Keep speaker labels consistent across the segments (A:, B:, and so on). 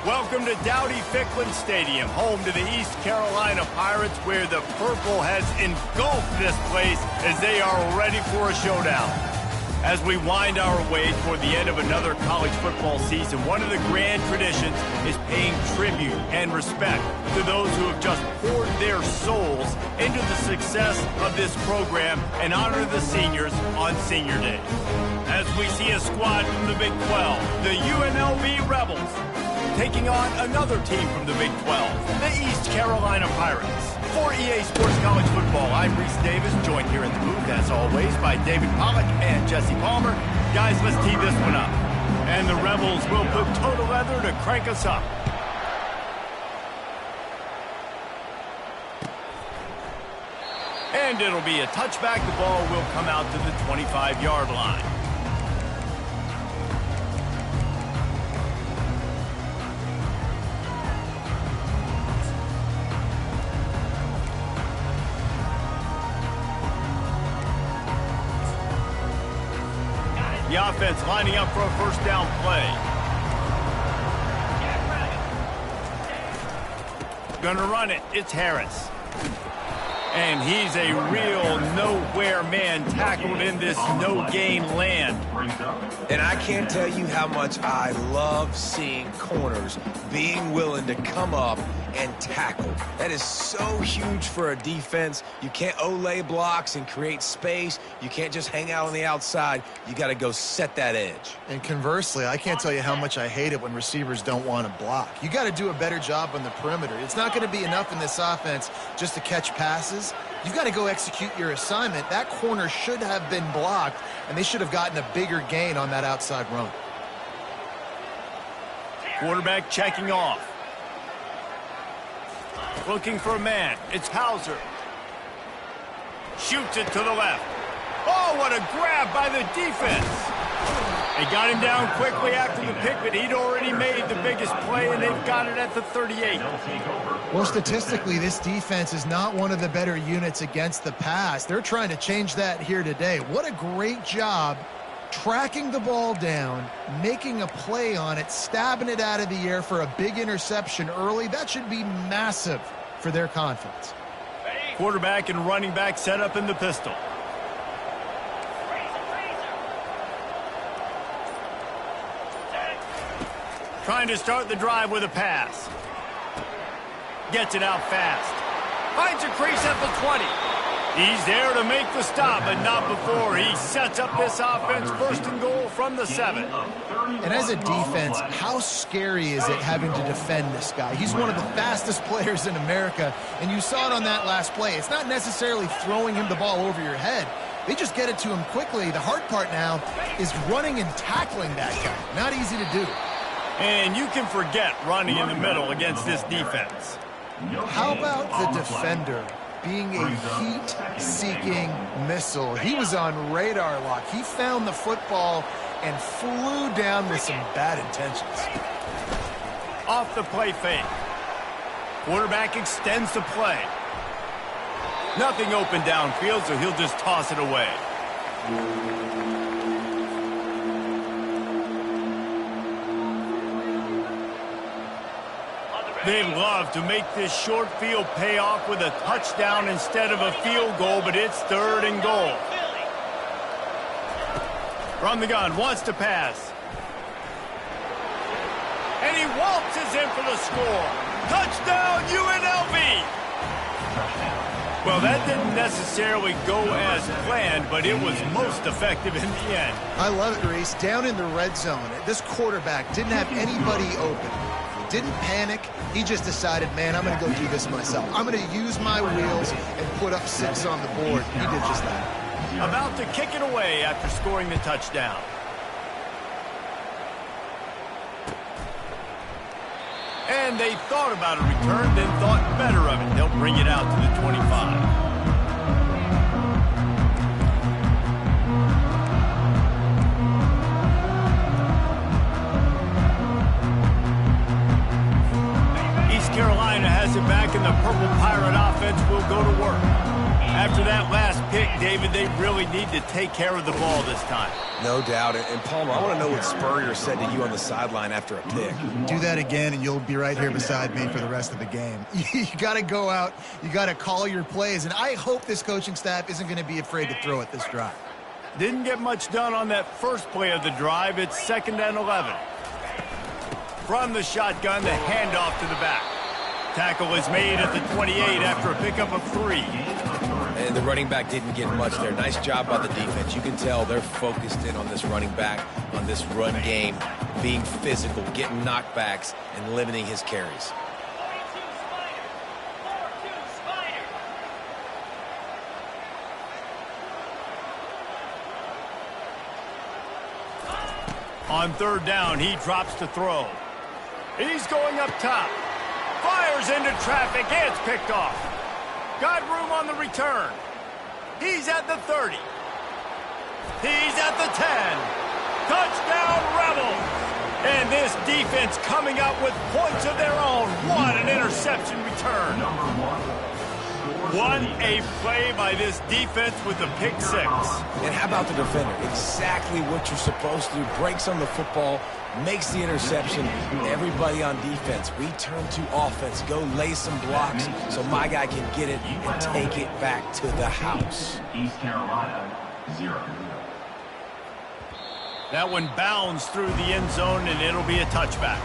A: Welcome to Dowdy-Ficklen Stadium, home to the East Carolina Pirates, where the purple has engulfed this place as they are ready for a showdown. As we wind our way toward the end of another college football season, one of the grand traditions is paying tribute and respect to those who have just poured their souls into the success of this program and honor the seniors on Senior Day. As we see a squad from the Big 12, the UNLV Rebels, taking on another team from the Big 12, the East Carolina Pirates. For EA Sports College Football, I'm Reese Davis, joined here in the booth, as always, by David Pollack and Jesse Palmer. Guys, let's tee this one up. And the Rebels will put total leather to crank us up. And it'll be a touchback. The ball will come out to the 25-yard line. The offense lining up for a first down play. Gonna run it. It's Harris. And he's a real nowhere man, tackled in this no-gain land.
B: And I can't tell you how much I love seeing corners being willing to come up and tackle. That is so huge for a defense. You can't Olay blocks and create space. You can't just hang out on the outside. You got to go set that edge.
C: And conversely, I can't tell you how much I hate it when receivers don't want to block. You got to do a better job on the perimeter. It's not going to be enough in this offense just to catch passes. You've got to go execute your assignment. That corner should have been blocked, and they should have gotten a bigger gain on that outside run.
A: Quarterback checking off. Looking for a man. It's Hauser. Shoots it to the left. Oh, what a grab by the defense. They got him down quickly after the pick, but he'd already made the biggest play, and they've got it at the 38.
C: Well, statistically, this defense is not one of the better units against the pass. They're trying to change that here today. What a great job tracking the ball down, making a play on it, stabbing it out of the air for a big interception early. That should be massive for their confidence.
A: Quarterback and running back set up in the pistol. Trying to start the drive with a pass. Gets it out fast. Finds a crease at the 20. He's there to make the stop, but not before. He sets up this offense first and goal from the 7.
C: And as a defense, how scary is it having to defend this guy? He's one of the fastest players in America, and you saw it on that last play. It's not necessarily throwing him the ball over your head. They just get it to him quickly. The hard part now is running and tackling that guy. Not easy to do.
A: And you can forget running in the middle against this defense.
C: How about the defender being a heat-seeking missile? He was on radar lock. He found the football and flew down with some bad intentions.
A: Off the play fake. Quarterback extends the play. Nothing open downfield, so he'll just toss it away. They'd love to make this short field pay off with a touchdown instead of a field goal, but it's 3rd and goal. From the gun, wants to pass. And he waltzes in for the score. Touchdown, UNLV! Well, that didn't necessarily go as planned, but it was most effective in the end.
C: I love it, Reese. Down in the red zone, this quarterback didn't have anybody open. Didn't panic. He just decided, man, I'm going to go do this myself. I'm going to use my wheels and put up 6 on the board. He did just that.
A: About to kick it away after scoring the touchdown. And they thought about a return, then thought better of it. They'll bring it out to the 25. Carolina has it back, and the Purple Pirate offense will go to work. After that last pick, David. They really need to take care of the ball this time.
B: No doubt. And Palmer, I want to know what Spurrier said to you on the sideline after a pick.
C: Do that again, and you'll be right here beside me for the rest of the game. You got to go out. You got to call your plays, and I hope this coaching staff isn't going to be afraid to throw it this drive.
A: Didn't get much done on that first play of the drive. It's 2nd and 11. From the shotgun, the handoff to the back. Tackle is made at the 28 after a pickup of 3.
B: And the running back didn't get much there. Nice job by the defense. You can tell they're focused in on this running back, on this run game, being physical, getting knockbacks, and limiting his carries.
A: On 3rd down, he drops to throw. He's going up top. Fires into traffic. It's picked off. Got room on the return. He's at the 30. He's at the 10. Touchdown, Rebels. And this defense coming up with points of their own. What an interception return. What a play by this defense with the pick 6.
B: And how about the defender? Exactly what you're supposed to do. Breaks on the football, makes the interception. Everybody on defense, return to offense. Go lay some blocks so my guy can get it and take it back to the house.
D: East Carolina, 0.
A: That one bounds through the end zone, and it'll be a touchback.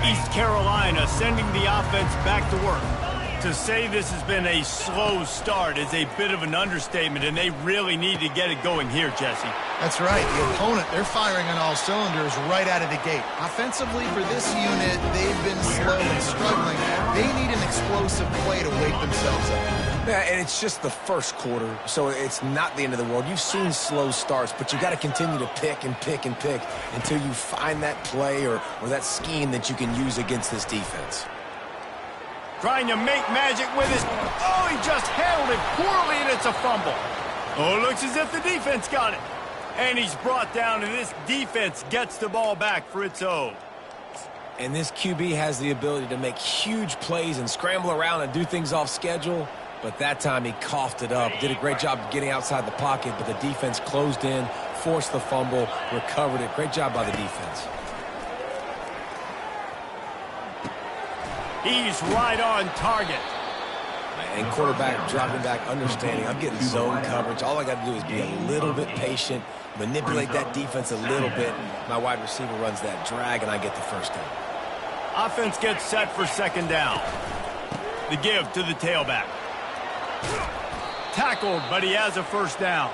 A: East Carolina sending the offense back to work. To say this has been a slow start is a bit of an understatement, and they really need to get it going here, Jesse.
C: That's right. The opponent, they're firing on all cylinders right out of the gate. Offensively, for this unit, they've been slow and struggling. They need an explosive play to wake themselves up.
B: Yeah, and it's just the first quarter, so it's not the end of the world. You've seen slow starts, but you got to continue to pick and pick and pick until you find that play or that scheme that you can use against this defense.
A: Trying to make magic with it. Oh, he just handled it poorly, and it's a fumble. Oh, it looks as if the defense got it. And he's brought down, and this defense gets the ball back for its own.
B: And this QB has the ability to make huge plays and scramble around and do things off schedule. But that time he coughed it up. Did a great job of getting outside the pocket, but the defense closed in, forced the fumble, recovered it. Great job by the defense.
A: He's right on target.
B: And quarterback dropping back, understanding. I'm getting zone coverage. All I got to do is be a little bit patient, manipulate that defense a little bit. My wide receiver runs that drag, and I get the first down.
A: Offense gets set for 2nd down. The give to the tailback. Tackled, but he has a first down.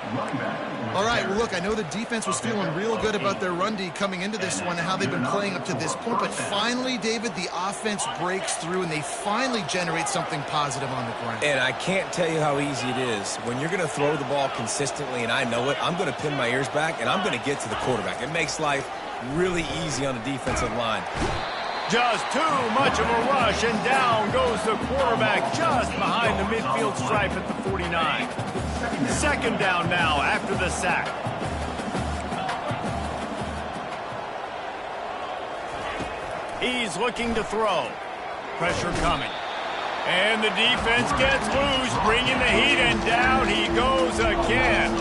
C: All right, well, look, I know the defense was feeling real good about their run D coming into this one and how they've been playing up to this point. But finally, David, the offense breaks through, and they finally generate something positive on the ground.
B: And I can't tell you how easy it is. When you're going to throw the ball consistently, and I know it, I'm going to pin my ears back, and I'm going to get to the quarterback. It makes life really easy on the defensive line.
A: Just too much of a rush, and down goes the quarterback just behind the midfield stripe at the 49. 2nd down now after the sack. He's looking to throw. Pressure coming. And the defense gets loose, bringing the heat, and down he goes again.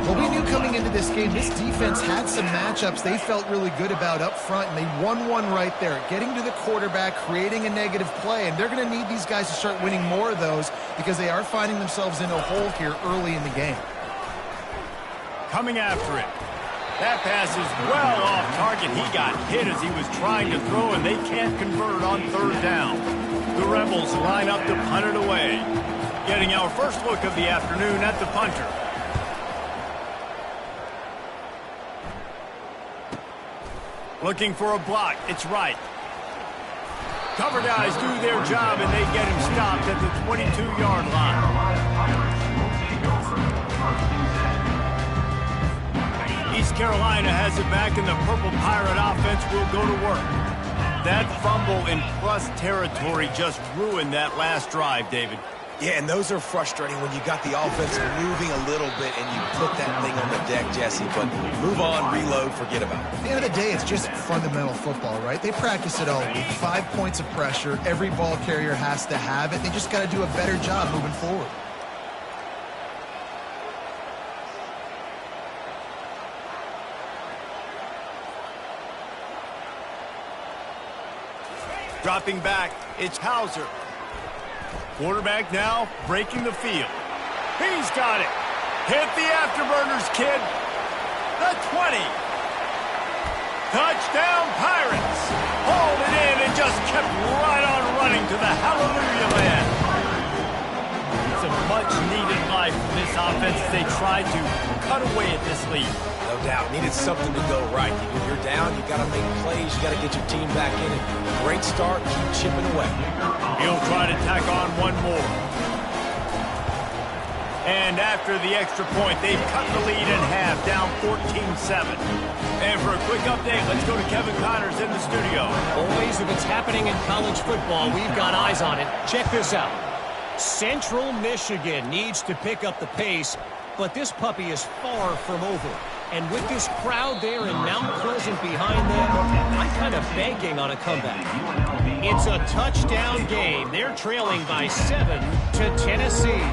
C: Well, we knew coming into this game, this defense had some matchups they felt really good about up front, and they won one right there, getting to the quarterback, creating a negative play, and they're going to need these guys to start winning more of those because they are finding themselves in a hole here early in the game.
A: Coming after it. That pass is well off target. He got hit as he was trying to throw, and they can't convert on 3rd down. The Rebels line up to punt it away. Getting our first look of the afternoon at the punter. Looking for a block. It's right. Cover guys do their job, and they get him stopped at the 22-yard line. East Carolina has it back, and the Purple Pirate offense will go to work. That fumble in plus territory just ruined that last drive, David.
B: Yeah, and those are frustrating when you got the offense moving a little bit and you put that thing on the deck, Jesse. But move on, reload, forget about it.
C: At the end of the day, it's just fundamental football, right? They practice it all week. 5 points of pressure. Every ball carrier has to have it. They just got to do a better job moving forward.
A: Dropping back, it's Hauser. Quarterback now breaking the field. He's got it. Hit the afterburners, kid. The 20. Touchdown, Pirates. Hauled it in and just kept right on running to the hallelujah land. It's a much-needed life for this offense as they tried to cut away at this lead.
B: No doubt. Needed something to go right. You're down. You got to make plays. You got to get your team back in it. Great start. Keep chipping away.
A: He'll try to tack on one more. And after the extra point, they've cut the lead in half, down 14-7. And for a quick update, let's go to Kevin Connors in the studio.
E: Boys, if it's happening in college football, we've got eyes on it. Check this out. Central Michigan needs to pick up the pace, but this puppy is far from over. And with this crowd there in Mount Pleasant behind them, I'm kind of banking on a comeback. It's a touchdown game. They're trailing by 7 to Tennessee.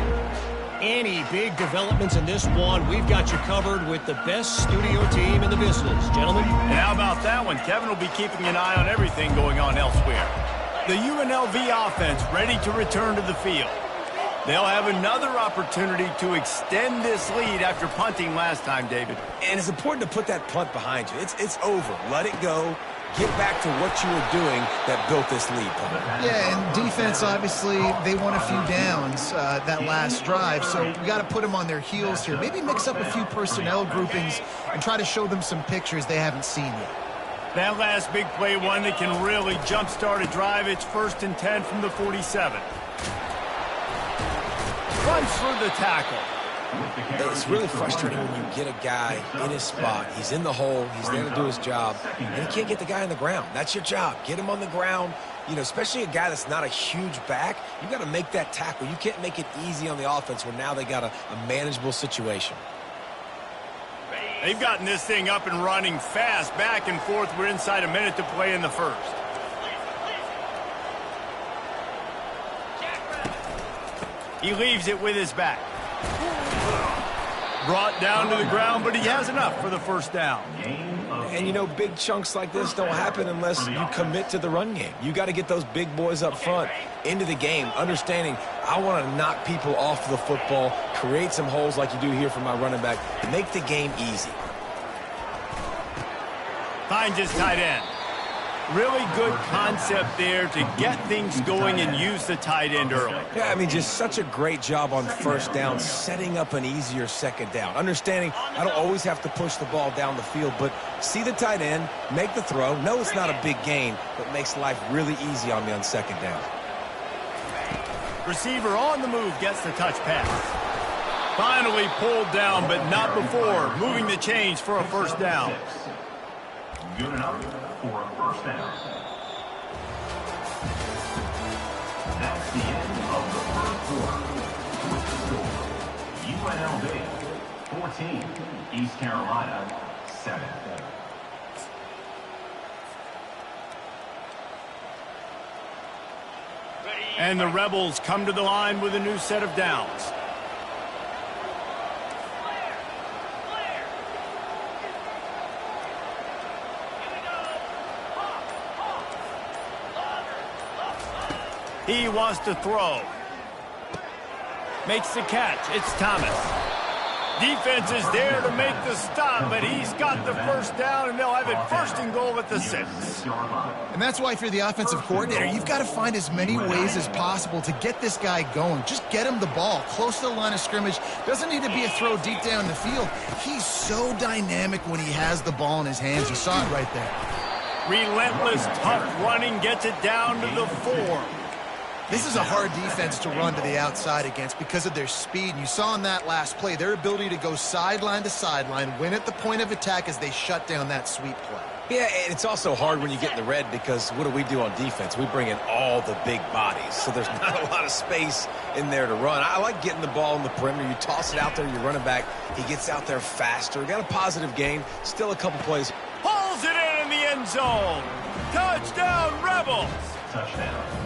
E: Any big developments in this one, we've got you covered with the best studio team in the business, gentlemen.
A: And how about that one? Kevin will be keeping an eye on everything going on elsewhere. The UNLV offense ready to return to the field. They'll have another opportunity to extend this lead after punting last time, David.
B: And it's important to put that punt behind you. It's over. Let it go. Get back to what you were doing that built this lead, Paul.
C: Yeah, and defense, obviously, they won a few downs that last drive, so we got to put them on their heels here. Maybe mix up a few personnel groupings and try to show them some pictures they haven't seen yet.
A: That last big play, one that can really jumpstart a drive. It's 1st and 10 from the 47. Runs for the tackle.
B: It's really frustrating when you get a guy in his spot. He's in the hole. He's there to do his job. And you can't get the guy on the ground. That's your job. Get him on the ground. You know, especially a guy that's not a huge back. You got to make that tackle. You can't make it easy on the offense when now they got a manageable situation.
A: They've gotten this thing up and running fast, back and forth. We're inside a minute to play in the first. He leaves it with his back. Brought down to the ground, but he has enough for the first down.
B: And, you know, big chunks like this don't happen unless you commit to the run game. You got to get those big boys up front into the game, understanding I want to knock people off the football, create some holes like you do here for my running back, make the game easy.
A: Finds his tight end. Really good concept there to get things going and use the tight end early.
B: Yeah, I mean, just such a great job on first down, setting up an easier second down. Understanding I don't always have to push the ball down the field, but see the tight end, make the throw. No, it's not a big gain, but makes life really easy on me on second down.
A: Receiver on the move gets the touch pass. Finally pulled down, but not before moving the chains for a first down.
D: Good enough for a first down. That's the end of the first quarter. With the score, UNLV 14, East Carolina 7.
A: And the Rebels come to the line with a new set of downs. He wants to throw. Makes the catch. It's Thomas. Defense is there to make the stop, but he's got the first down, and they'll have it 1st and goal at the 6.
C: And that's why if you're the offensive coordinator, you've got to find as many ways as possible to get this guy going. Just get him the ball close to the line of scrimmage. Doesn't need to be a throw deep down the field. He's so dynamic when he has the ball in his hands. You saw it right there.
A: Relentless, tough running gets it down to the 4.
C: This is a hard defense to run to the outside against because of their speed. And you saw in that last play, their ability to go sideline to sideline, win at the point of attack as they shut down that sweep play.
B: Yeah, and it's also hard when you get in the red because what do on defense? We bring in all the big bodies, so there's not a lot of space in there to run. I like getting the ball in the perimeter. You toss it out there, you're running back. He gets out there faster. Got a positive gain. Still a couple plays.
A: Pulls it in the end zone. Touchdown, Rebels.
D: Touchdown.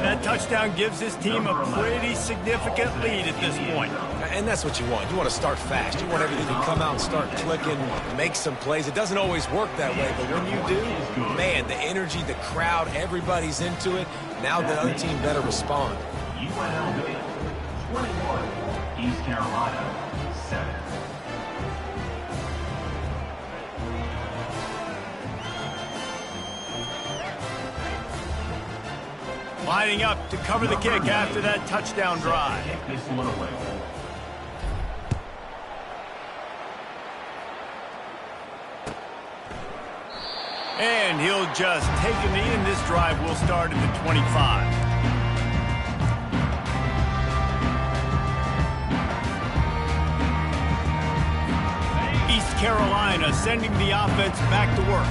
A: That touchdown gives his team a pretty significant lead at this point.
B: And that's what you want. You want to start fast. You want everything to come out and start clicking, make some plays. It doesn't always work that way, but when you do, man, the energy, the crowd, everybody's into it. Now the other team better respond.
D: UNLV 21, East Carolina 7.
A: Lining up to cover the kick after that touchdown drive.
D: Kick this one away.
A: And he'll just take a knee, and this drive will start at the 25. East Carolina sending the offense back to work.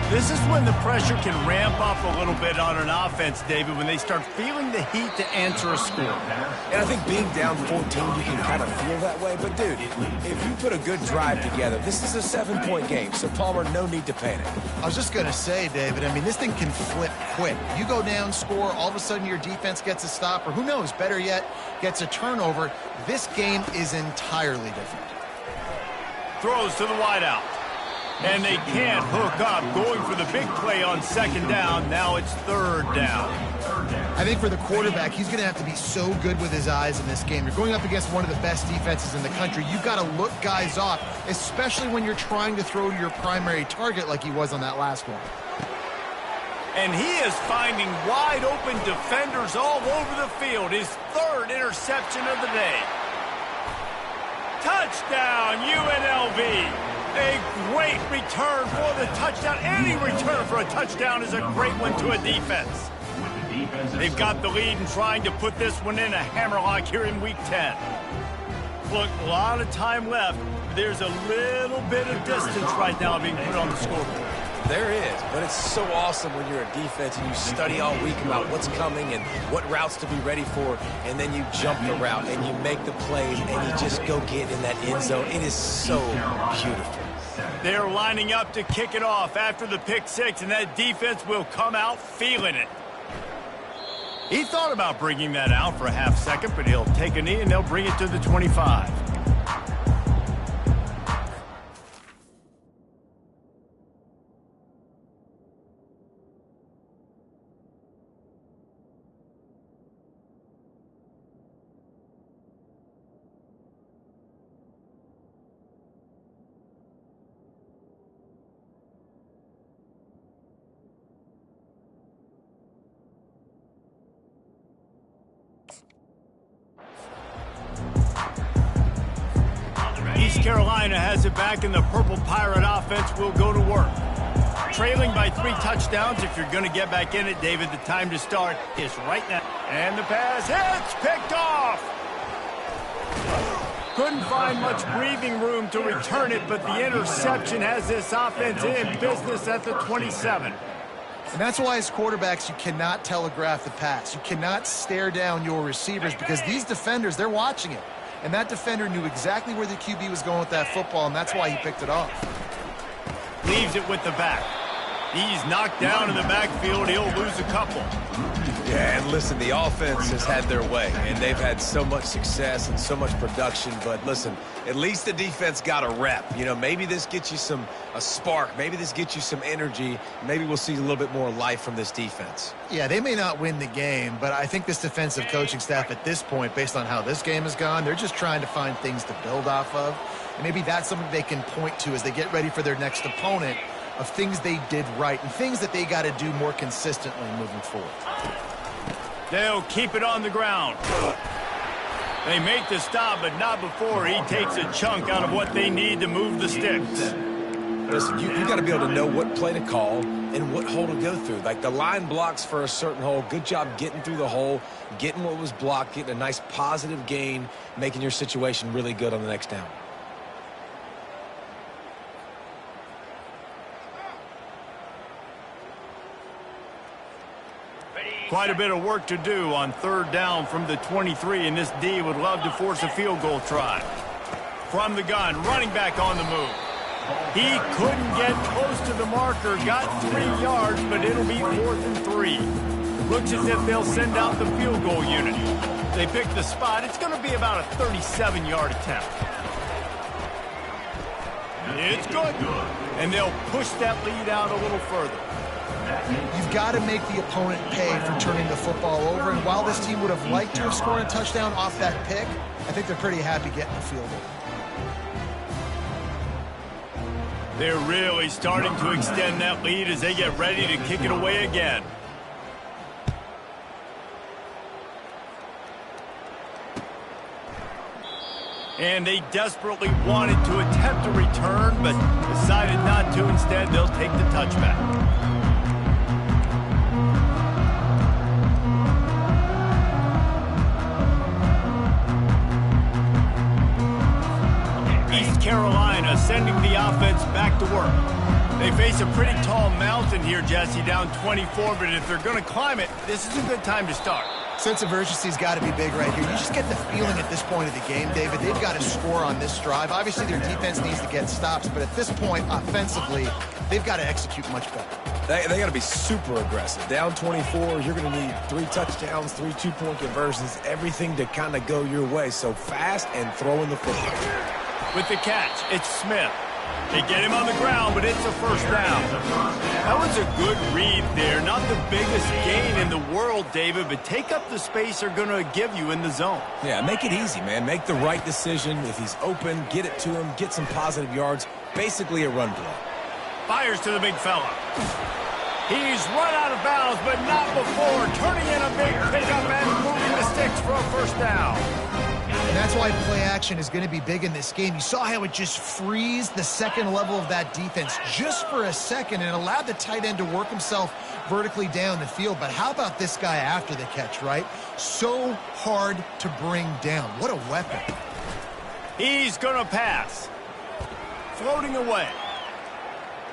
A: This is when the pressure can ramp up a little bit on an offense, David, when they start feeling the heat to answer a score.
B: And I think being down 14, you can kind of feel that way. But, dude, if you put a good drive together, this is a 7-point game. So, Palmer, no need to panic.
C: I was just going to say, David, I mean, this thing can flip quick. You go down, score, all of a sudden your defense gets a stop, or who knows, better yet, gets a turnover. This game is entirely different.
A: Throws to the wideout. And they can't hook up, going for the big play on second down. Now it's third down.
C: I think for the quarterback, he's going to have to be so good with his eyes in this game. You're going up against one of the best defenses in the country. You've got to look guys off, especially when you're trying to throw to your primary target like he was on that last one.
A: And he is finding wide open defenders all over the field. His third interception of the day. Touchdown, UNLV. A great return for the touchdown. Any return for a touchdown is a great one to a defense. They've got the lead and trying to put this one in a hammerlock here in Week 10. Look, a lot of time left. There's a little bit of distance right now being put on the scoreboard.
B: There is, but it's so awesome when you're a defense and you study all week about what's coming and what routes to be ready for, and then you jump the route and you make the plays and you just go get in that end zone. It is so beautiful.
A: They're lining up to kick it off after the pick six, and that defense will come out feeling it. He thought about bringing that out for a half second, but he'll take a knee and they'll bring it to the 25. East Carolina has it back, and the Purple Pirate offense will go to work. Trailing by 3 touchdowns. If you're going to get back in it, David, the time to start is right now. And the pass hits, picked off. Couldn't find much breathing room to return it, but the interception has this offense in business at the 27.
C: And that's why as quarterbacks, you cannot telegraph the pass. You cannot stare down your receivers because these defenders, they're watching it. And that defender knew exactly where the QB was going with that football, and that's why he picked it off.
A: Leaves it with the back. He's knocked down in the backfield. He'll lose a couple.
B: Yeah, and listen, the offense has had their way, and they've had so much success and so much production. But listen, at least the defense got a rep. You know, maybe this gets you a spark. Maybe this gets you some energy. Maybe we'll see a little bit more life from this defense.
C: Yeah, they may not win the game, but I think this defensive coaching staff at this point, based on how this game has gone, they're just trying to find things to build off of. And maybe that's something they can point to as they get ready for their next opponent, of things they did right and things that they got to do more consistently moving forward.
A: They'll keep it on the ground. They make the stop, but not before he takes a chunk out of what they need to move the sticks.
B: Listen, you got to be able to know what play to call and what hole to go through. Like the line blocks for a certain hole. Good job getting through the hole, getting what was blocked, getting a nice positive gain, making your situation really good on the next down.
A: Quite a bit of work to do on third down from the 23, and this D would love to force a field goal try. From the gun, running back on the move. He couldn't get close to the marker, got 3 yards, but it'll be 4th and 3. Looks as if they'll send out the field goal unit. They pick the spot. It's going to be about a 37-yard attempt. It's good. And they'll push that lead out a little further.
C: You've got to make the opponent pay for turning the football over, and while this team would have liked to have scored a touchdown off that pick, I think they're pretty happy getting the field goal.
A: They're really starting to extend that lead as they get ready to kick it away again. And they desperately wanted to attempt a return, but decided not to. Instead, they'll take the touchback. East Carolina sending the offense back to work. They face a pretty tall mountain here, Jesse, down 24, but if they're going to climb it, this is a good time to start.
C: Sense of urgency's got to be big right here. You just get the feeling at this point of the game, David, they've got to score on this drive. Obviously, their defense needs to get stops, but at this point, offensively, they've got to execute much better.
B: They got to be super aggressive. Down 24, you're going to need 3 touchdowns, 3 two-point conversions, everything to kind of go your way. So fast and throwing the football.
A: With the catch, it's Smith. They get him on the ground, but it's a first down. That was a good read there. Not the biggest gain in the world, David, but take up the space they're going to give you in the zone.
B: Yeah, make it easy, man. Make the right decision. If he's open, get it to him, get some positive yards. Basically a run play.
A: Fires to the big fella. He's run out of bounds, but not before turning in a big pickup and moving the sticks for a first down.
C: And that's why play action is going to be big in this game. You saw how it just freezed the second level of that defense just for a second and allowed the tight end to work himself vertically down the field. But how about this guy after the catch, right? So hard to bring down. What a weapon.
A: He's going to pass. Floating away.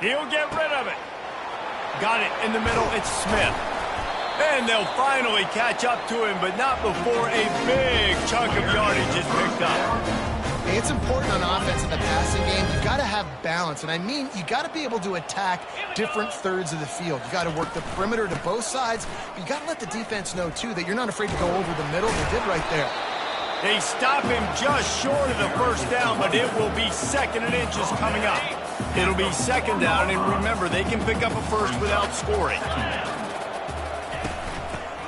A: He'll get rid of it. Got it in the middle. It's Smith. And they'll finally catch up to him, but not before a big chunk of yardage is picked up.
C: Hey, it's important on offense in the passing game. You've got to have balance. And I mean, you got to be able to attack different thirds of the field. You got to work the perimeter to both sides. But you got to let the defense know, too, that you're not afraid to go over the middle. They did right there.
A: They stop him just short of the first down, but it will be 2nd and inches coming up. It'll be 2nd down, and remember, they can pick up a first without scoring.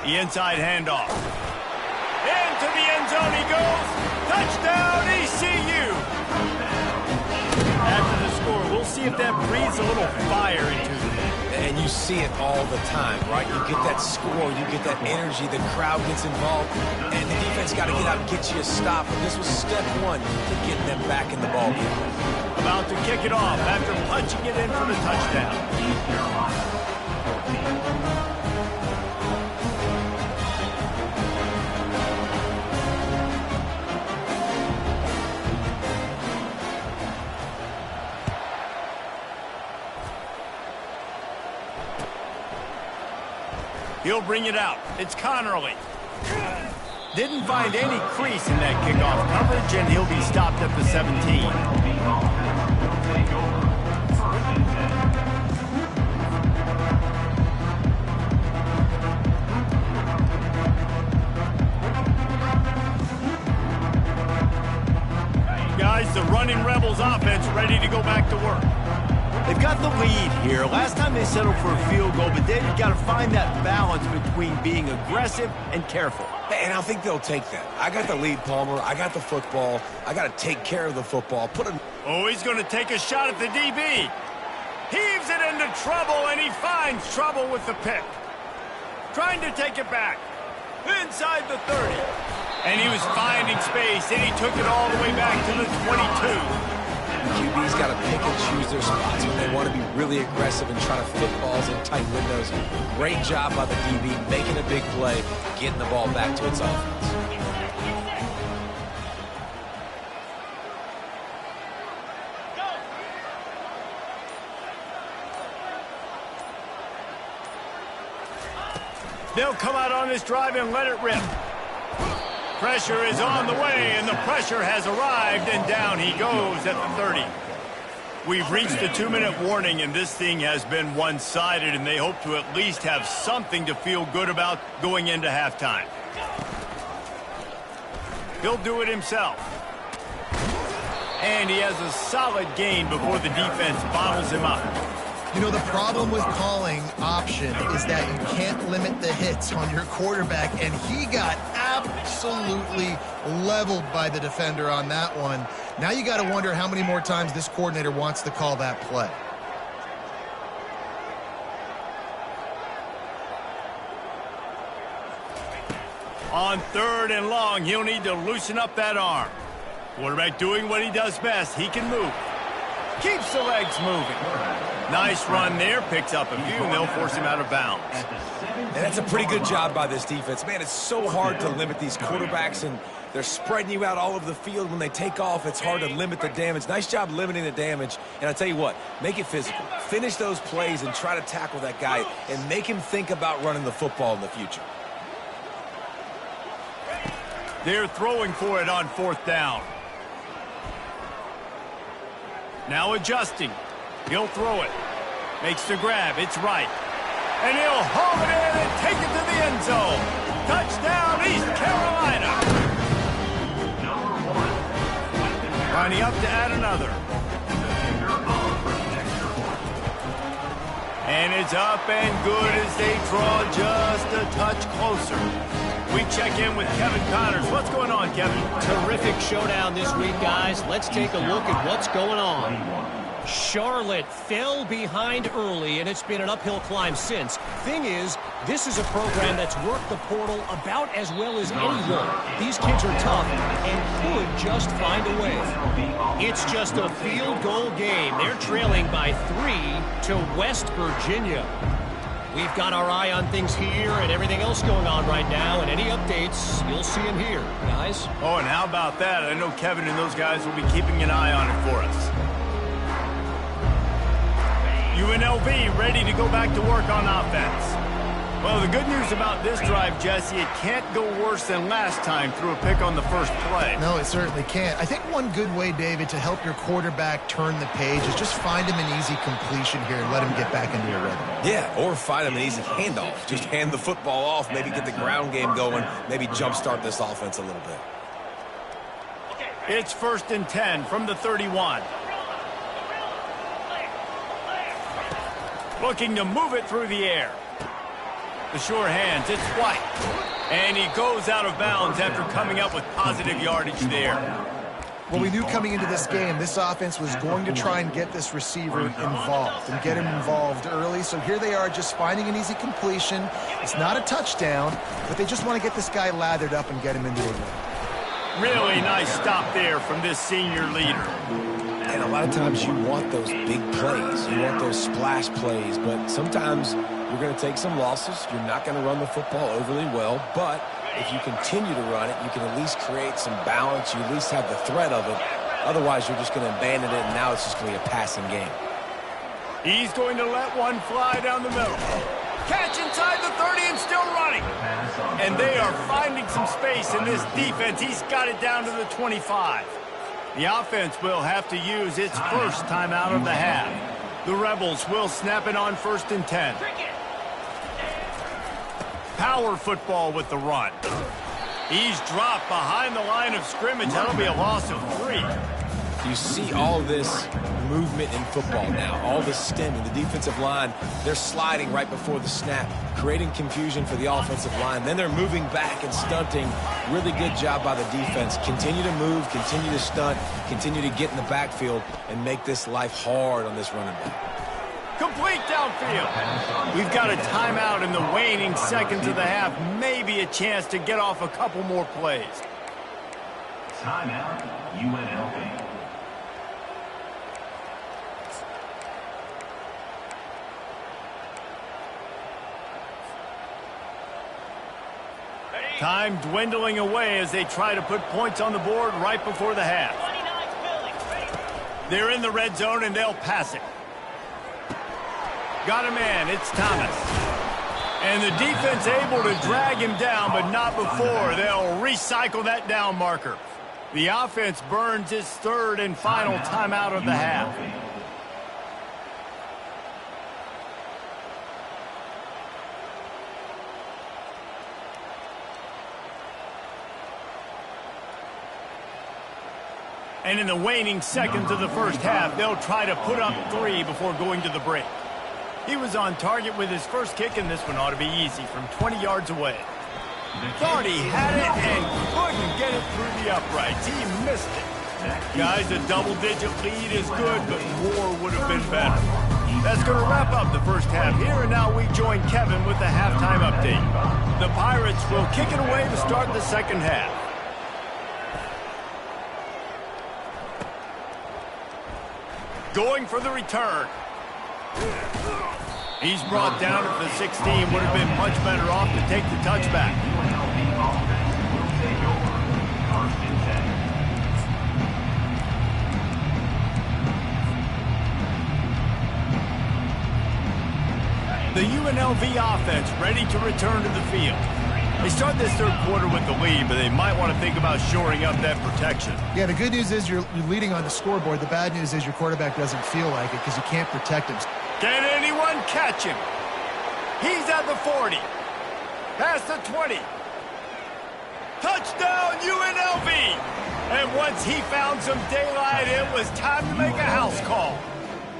A: The inside handoff. Into the end zone he goes. Touchdown, ECU. After the score, we'll see if that breathes a little fire into them.
B: And you see it all the time, right? You get that score, you get that energy, the crowd gets involved, and the defense got to get out and get you a stop. But this was step 1 to getting them back in the ball game.
A: About to kick it off after punching it in for the touchdown.
D: East Carolina 14.
A: He'll bring it out. It's Connerly. Didn't find any crease in that kickoff coverage, and he'll be stopped at the 17. Guys, the running Rebels offense ready to go back to work. They've got the lead here. Last time they settled for a field goal, but they've got to find that balance between being aggressive and careful.
B: And I think they'll take that. I got the lead, Palmer. I got the football. I got to take care of the football.
A: Oh, he's going to take a shot at the DB. Heaves it into trouble, and he finds trouble with the pick. Trying to take it back. Inside the 30. And he was finding space, and he took it all the way back to the 22.
B: QB's got to pick and choose their spots when they want to be really aggressive and try to fit balls in tight windows. Great job by the DB, making a big play, getting the ball back to its offense.
A: They'll come out on this drive and let it rip. Pressure is on the way, and the pressure has arrived, and down he goes at the 30. We've reached the 2-minute warning, and this thing has been one-sided, and they hope to at least have something to feel good about going into halftime. He'll do it himself. And he has a solid gain before the defense bottles him up.
C: You know, the problem with calling option is that you can't limit the hits on your quarterback, and he got absolutely leveled by the defender on that one. Now you got to wonder how many more times this coordinator wants to call that play.
A: On 3rd and long, he'll need to loosen up that arm. Quarterback doing what he does best. He can move. Keeps the legs moving. Nice run there. Picks up a few, and they'll force him out of bounds.
B: And that's a pretty good job by this defense. Man, it's so hard to limit these quarterbacks, and they're spreading you out all over the field. When they take off, it's hard to limit the damage. Nice job limiting the damage. And I tell you what, make it physical. Finish those plays and try to tackle that guy and make him think about running the football in the future.
A: They're throwing for it on 4th down. Now adjusting. He'll throw it. Makes the grab. It's right. And he'll haul it in and take it to the end zone. Touchdown, East Carolina. Lining up to add another. And it's up and good as they draw just a touch closer. We check in with Kevin Connors. What's going on, Kevin?
E: Terrific showdown this week, guys. Let's take a look at what's going on. Charlotte fell behind early, and it's been an uphill climb since. Thing is, this is a program that's worked the portal about as well as anyone. These kids are tough and could just find a way. It's just a field goal game. They're trailing by 3 to West Virginia. We've got our eye on things here and everything else going on right now, and any updates, you'll see them here, guys.
A: Oh, and how about that? I know Kevin and those guys will be keeping an eye on it for us. UNLV ready to go back to work on offense. Well, the good news about this drive, Jesse, it can't go worse than last time through a pick on the first play.
C: No, it certainly can't. I think one good way, David, to help your quarterback turn the page is just find him an easy completion here and let him get back into a rhythm.
B: Yeah, or find him an easy handoff. Just hand the football off, maybe get the ground game going, maybe jumpstart this offense a little bit.
A: It's 1st and 10 from the 31. Looking to move it through the air. The sure hands, it's White. And he goes out of bounds after coming up with positive yardage there.
C: Well, we knew coming into this game, this offense was going to try and get this receiver involved and get him involved early. So here they are just finding an easy completion. It's not a touchdown, but they just want to get this guy lathered up and get him into a run.
A: Really nice stop there from this senior leader.
B: And a lot of times you want those big plays. You want those splash plays. But sometimes you're going to take some losses. You're not going to run the football overly well. But if you continue to run it, you can at least create some balance. You at least have the threat of it. Otherwise, you're just going to abandon it, and now it's just going to be a passing game.
A: He's going to let one fly down the middle. Catch inside the 30 and still running. And they are finding some space in this defense. He's got it down to the 25. The offense will have to use its first timeout of the half. The Rebels will snap it on 1st and 10. Power football with the run. He's dropped behind the line of scrimmage. That'll be a loss of 3.
B: You see all this movement in football now, all this stemming. The defensive line, they're sliding right before the snap, creating confusion for the offensive line. Then they're moving back and stunting. Really good job by the defense. Continue to move, continue to stunt, continue to get in the backfield, and make this life hard on this running back.
A: Complete downfield. We've got a timeout in the waning seconds of the half. Maybe a chance to get off a couple more plays.
D: Timeout, UNLV.
A: Time dwindling away as they try to put points on the board right before the half. They're in the red zone and they'll pass it. Got a man, it's Thomas. And the defense able to drag him down, but not before. They'll recycle that down marker. The offense burns its third and final timeout of the half. And in the waning seconds of the first half, they'll try to put up 3 before going to the break. He was on target with his first kick, and this one ought to be easy from 20 yards away. Thought he had it and couldn't get it through the uprights. He missed it. Guys, a double-digit lead is good, but more would have been better. That's going to wrap up the first half here, and now we join Kevin with the halftime update. The Pirates will kick it away to start the second half. Going for the return. He's brought down at the 16. Would have been much better off to take the touchback. The UNLV offense ready to return to the field. They start this third quarter with the lead, but they might want to think about shoring up that protection.
C: Yeah, the good news is you're leading on the scoreboard. The bad news is your quarterback doesn't feel like it because you can't protect him.
A: Can anyone catch him? He's at the 40. Past the 20. Touchdown UNLV! And once he found some daylight, it was time to make a house call.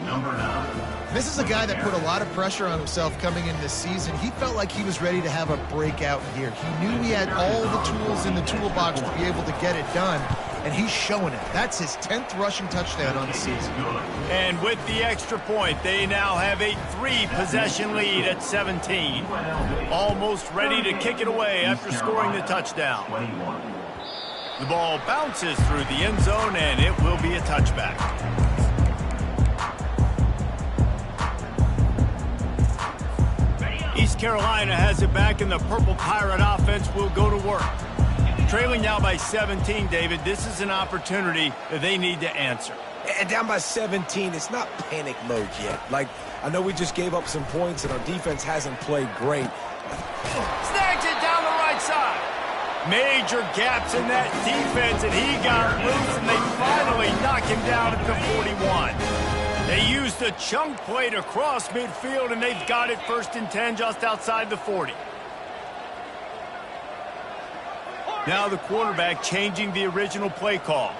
D: Number 9.
C: This is a guy that put a lot of pressure on himself coming in this season. He felt like he was ready to have a breakout year. He knew he had all the tools in the toolbox to be able to get it done, and he's showing it. That's his 10th rushing touchdown on the season.
A: And with the extra point, they now have a 3-possession lead at 17. Almost ready to kick it away after scoring the touchdown. The ball bounces through the end zone, and it will be a touchback. East Carolina has it back, and the Purple Pirate offense will go to work. Trailing now by 17, David, this is an opportunity that they need to answer.
B: And down by 17, it's not panic mode yet. Like, I know we just gave up some points, and our defense hasn't played great.
A: Snags it down the right side. Major gaps in that defense, and he got loose, and they finally knock him down at the 41. They used the chunk play to cross midfield, and they've got it 1st and 10 just outside the 40. Now the quarterback changing the original play call.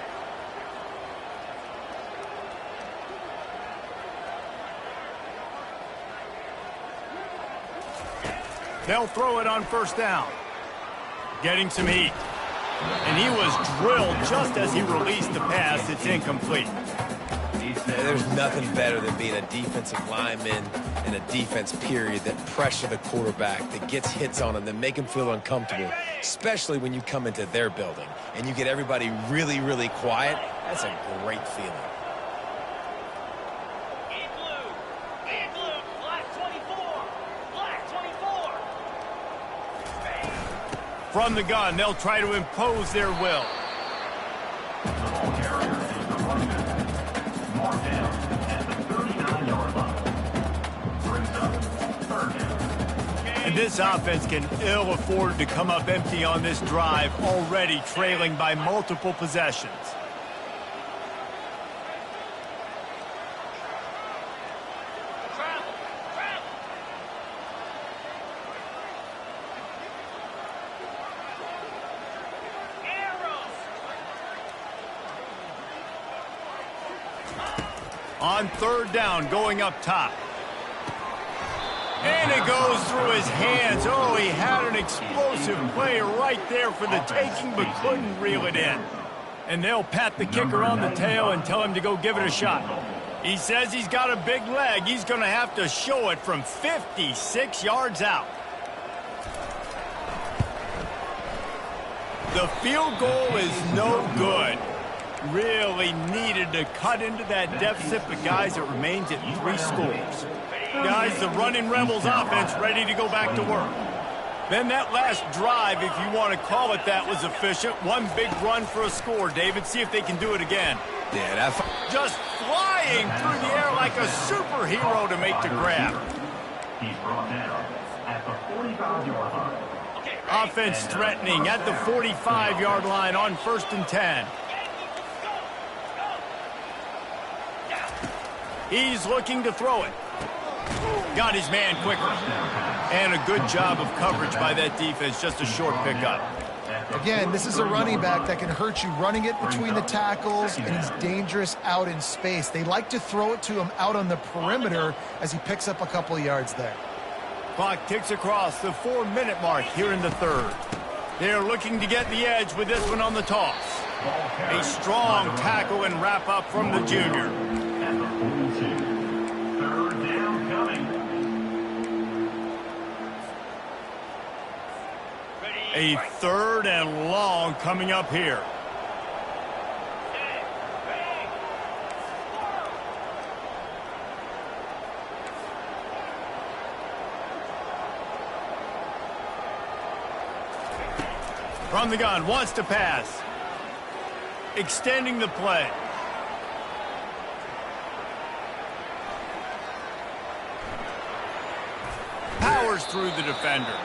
A: They'll throw it on 1st down. Getting some heat. And he was drilled just as he released the pass. It's incomplete.
B: There's nothing better than being a defensive lineman in a defense period that pressure the quarterback, that gets hits on him, that make him feel uncomfortable, especially when you come into their building and you get everybody really, really quiet. That's a great feeling.
A: From the gun, they'll try to impose their will.
D: The ball carrier is the running back. Marked down at the 39-yard line. Brings up 3rd down.
A: And this offense can ill afford to come up empty on this drive, already trailing by multiple possessions. On 3rd down, going up top. And it goes through his hands. Oh, he had an explosive play right there for the taking, but couldn't reel it in. And they'll pat the kicker on the tail and tell him to go give it a shot. He says he's got a big leg. He's going to have to show it from 56 yards out. The field goal is no good. Really needed to cut into that deficit, but guys, it remains at 3 scores. Guys, the running Rebels offense ready to go back to work. Then that last drive, if you want to call it that, was efficient. One big run for a score. David, see if they can do it again.
B: Yeah,
A: just flying through the air like a superhero to make the grab.
D: He's brought down at the 45-yard line.
A: Offense threatening at the 45-yard line on 1st and 10. He's looking to throw it. Got his man quicker. And a good job of coverage by that defense. Just a short pickup.
C: Again, this is a running back that can hurt you running it between the tackles, and he's dangerous out in space. They like to throw it to him out on the perimeter as he picks up a couple of yards there.
A: Clock ticks across the 4-minute mark here in the third. They're looking to get the edge with this one on the toss. A strong tackle and wrap up from the junior.
D: At the 42. Third down coming.
A: A 3rd and long coming up here. From the gun, wants to pass. Extending the play. Powers through the defender.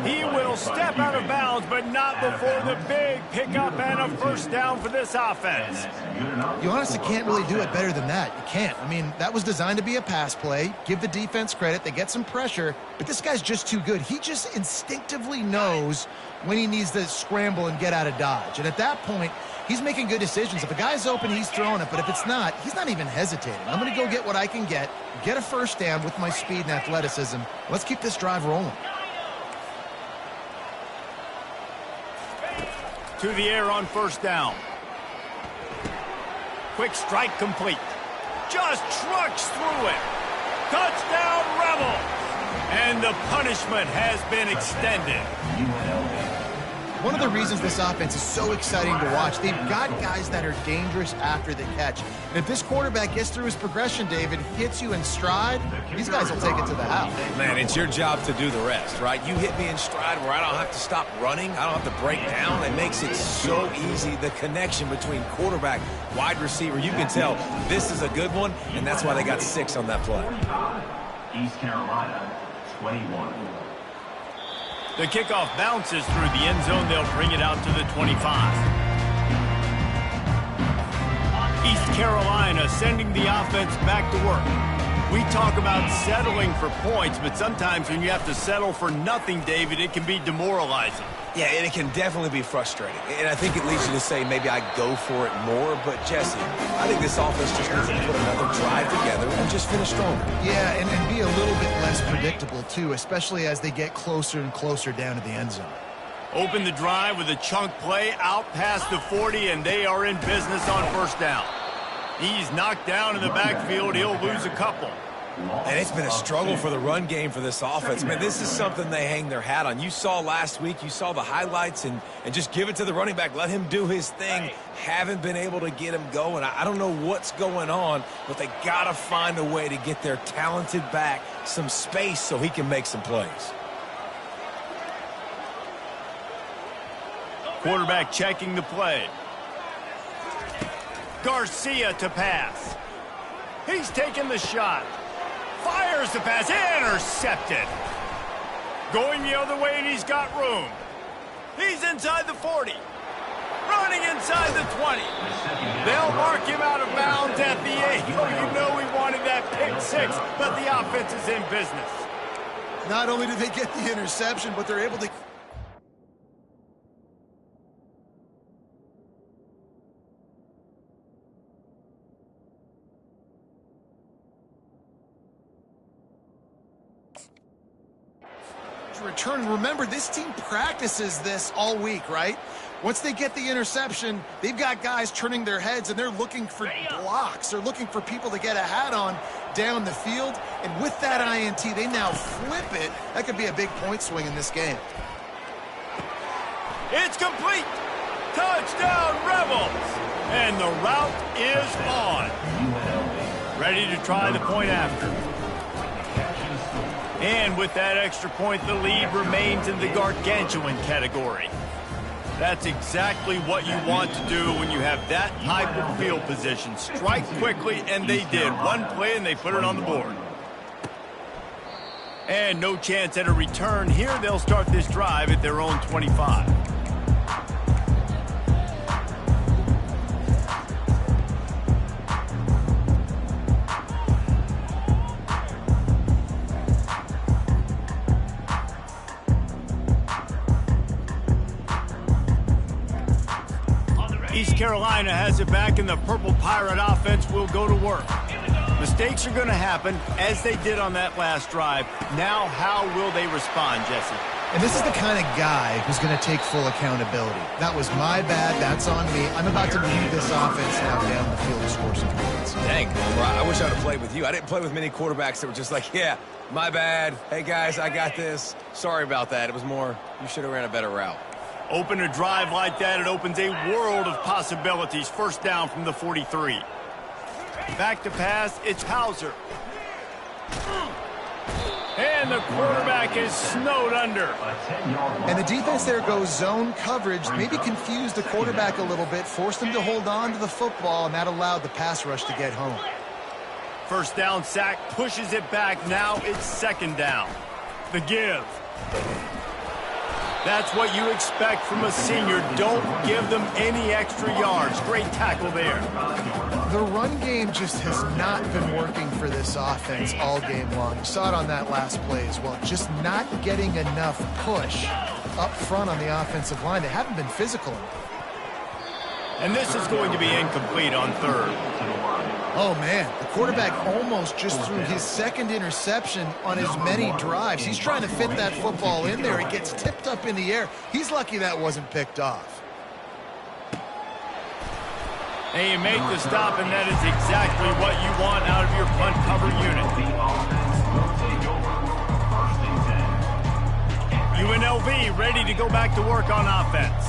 A: He will step out of bounds, but not before the big pickup and a first down for this offense.
C: You honestly can't really do it better than that. You can't. I mean, that was designed to be a pass play. Give the defense credit. They get some pressure, but this guy's just too good. He just instinctively knows when he needs to scramble and get out of dodge. And at that point, he's making good decisions. If a guy's open, he's throwing it. But if it's not, he's not even hesitating. I'm going to go get what I can get a first down with my speed and athleticism. Let's keep this drive rolling.
A: To the air on first down. Quick strike complete. Just trucks through it. Touchdown, Rebels! And the punishment has been extended.
C: One of the reasons this offense is so exciting to watch, they've got guys that are dangerous after the catch. And if this quarterback gets through his progression, David, hits you in stride, these guys will take it to the house.
B: Man, it's your job to do the rest, right? You hit me in stride where I don't have to stop running. I don't have to break down. It makes it so easy. The connection between quarterback, wide receiver, you can tell this is a good one, and that's why they got 6 on that play.
D: East Carolina, 21.
A: The kickoff bounces through the end zone. They'll bring it out to the 25. East Carolina sending the offense back to work. We talk about settling for points, but sometimes when you have to settle for nothing, David, it can be demoralizing.
B: Yeah, and it can definitely be frustrating. And I think it leads you to say maybe I go for it more. But, Jesse, I think this offense just needs to put another drive together and just finish stronger.
C: Yeah, and be a little bit less predictable, too, especially as they get closer and closer down to the end zone.
A: Open the drive with a chunk play out past the 40, and they are in business on first down. He's knocked down in the backfield. He'll lose a couple.
B: And it's been a struggle for the run game for this offense. Man, this is something they hang their hat on. You saw last week, you saw the highlights, and just give it to the running back. Let him do his thing. Haven't been able to get him going. I don't know what's going on, but they got to find a way to get their talented back some space so he can make some plays.
A: Quarterback checking the play. Garcia to pass. He's taking the shot. Fires the pass. Intercepted. Going the other way, and he's got room. He's inside the 40. Running inside the 20. They'll mark him out of bounds at the 8. Oh, you know he wanted that pick 6, but the offense is in business.
C: Not only did they get the interception, but they're able to... return. Remember, this team practices this all week, right? Once they get the interception, they've got guys turning their heads, and they're looking for blocks. They're looking for people to get a hat on down the field. And with that INT, they now flip it. That could be a big point swing in this game.
A: It's complete. Touchdown, Rebels. And the route is on. Ready to try the point after. And with that extra point, the lead remains in the gargantuan category. That's exactly what you want to do when you have that type of field position. Strike quickly, and they did. One play, and they put it on the board. And no chance at a return here. They'll start this drive at their own 25. East Carolina has it back, and the Purple Pirate offense will go to work. Mistakes are going to happen, as they did on that last drive. Now, how will they respond, Jesse?
C: And this is the kind of guy who's going to take full accountability. That was my bad. That's on me. I'm about to lead this offense now down the field to score some points.
B: Dang, I wish I'd have played with you. I didn't play with many quarterbacks that were just like, yeah, my bad. Hey, guys, I got this. Sorry about that. It was more, you should have ran a better route.
A: Open a drive like that, it opens a world of possibilities. First down from the 43. Back to pass, it's Hauser. And the quarterback is snowed under.
C: And the defense there goes zone coverage, maybe confused the quarterback a little bit, forced him to hold on to the football, and that allowed the pass rush to get home.
A: First down sack, pushes it back. Now it's second down. The give. That's what you expect from a senior. Don't give them any extra yards. Great tackle there.
C: The run game just has not been working for this offense all game long. You saw it on that last play as well. Just not getting enough push up front on the offensive line. They haven't been physical enough.
A: And this is going to be incomplete on third.
C: Oh, man, the quarterback almost just threw his second interception on as many drives. He's trying to fit that football in there. It gets tipped up in the air. He's lucky that wasn't picked off.
A: And you make the stop, and that is exactly what you want out of your punt cover unit. UNLV ready to go back to work on offense.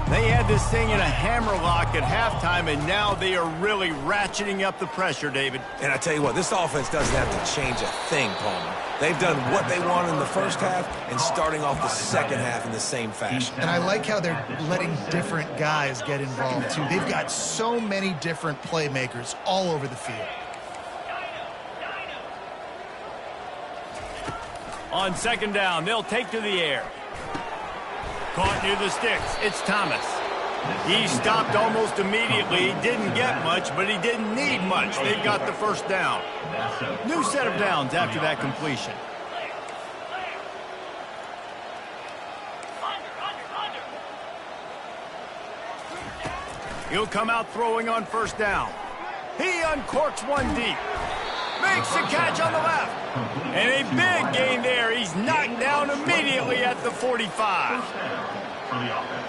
A: They had this thing in a hammerlock at halftime, and now they are really ratcheting up the pressure, David.
B: And I tell you what, this offense doesn't have to change a thing, Palmer. They've done what they wanted in the first half and starting off the second half in the same fashion.
C: And I like how they're letting different guys get involved, too. They've got so many different playmakers all over the field.
A: On second down, they'll take to the air. Caught near the sticks. It's Thomas. He stopped almost immediately. He didn't get much, but he didn't need much. They've got the first down. New set of downs after that completion. He'll come out throwing on first down. He uncorks one deep. Makes the catch on the left. And a big gain there. He's knocked down immediately at the 45.
D: For the offense.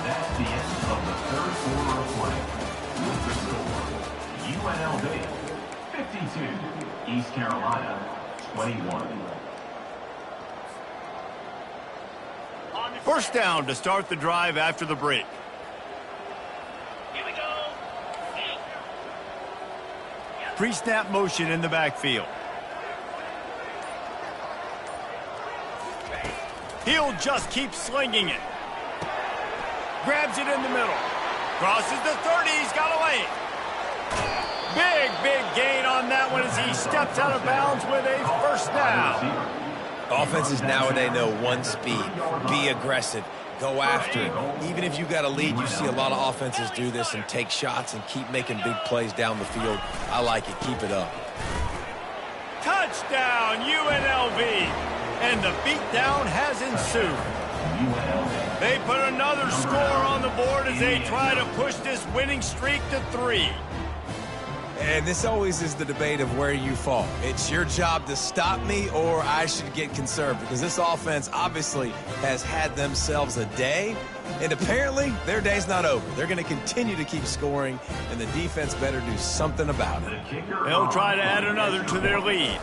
D: That's the end of the third quarter of play. With the score, UNLV 52, East Carolina 21.
A: First down to start the drive after the break.
D: Here we go.
A: Pre-snap motion in the backfield. He'll just keep slinging it. Grabs it in the middle. Crosses the 30. He's got away. Big gain on that one as he steps out of bounds with a first down.
B: Offenses nowadays know one speed. Be aggressive. Go after it. Even if you got a lead, you see a lot of offenses do this and take shots and keep making big plays down the field. I like it. Keep it up.
A: Touchdown, UNLV. And the beatdown has ensued. They put another score on the board as they try to push this winning streak to 3.
B: And this always is the debate of where you fall. It's your job to stop me or I should get conserved because this offense obviously has had themselves a day, and apparently their day's not over. They're going to continue to keep scoring, and the defense better do something about it.
A: They'll try to add another to their lead.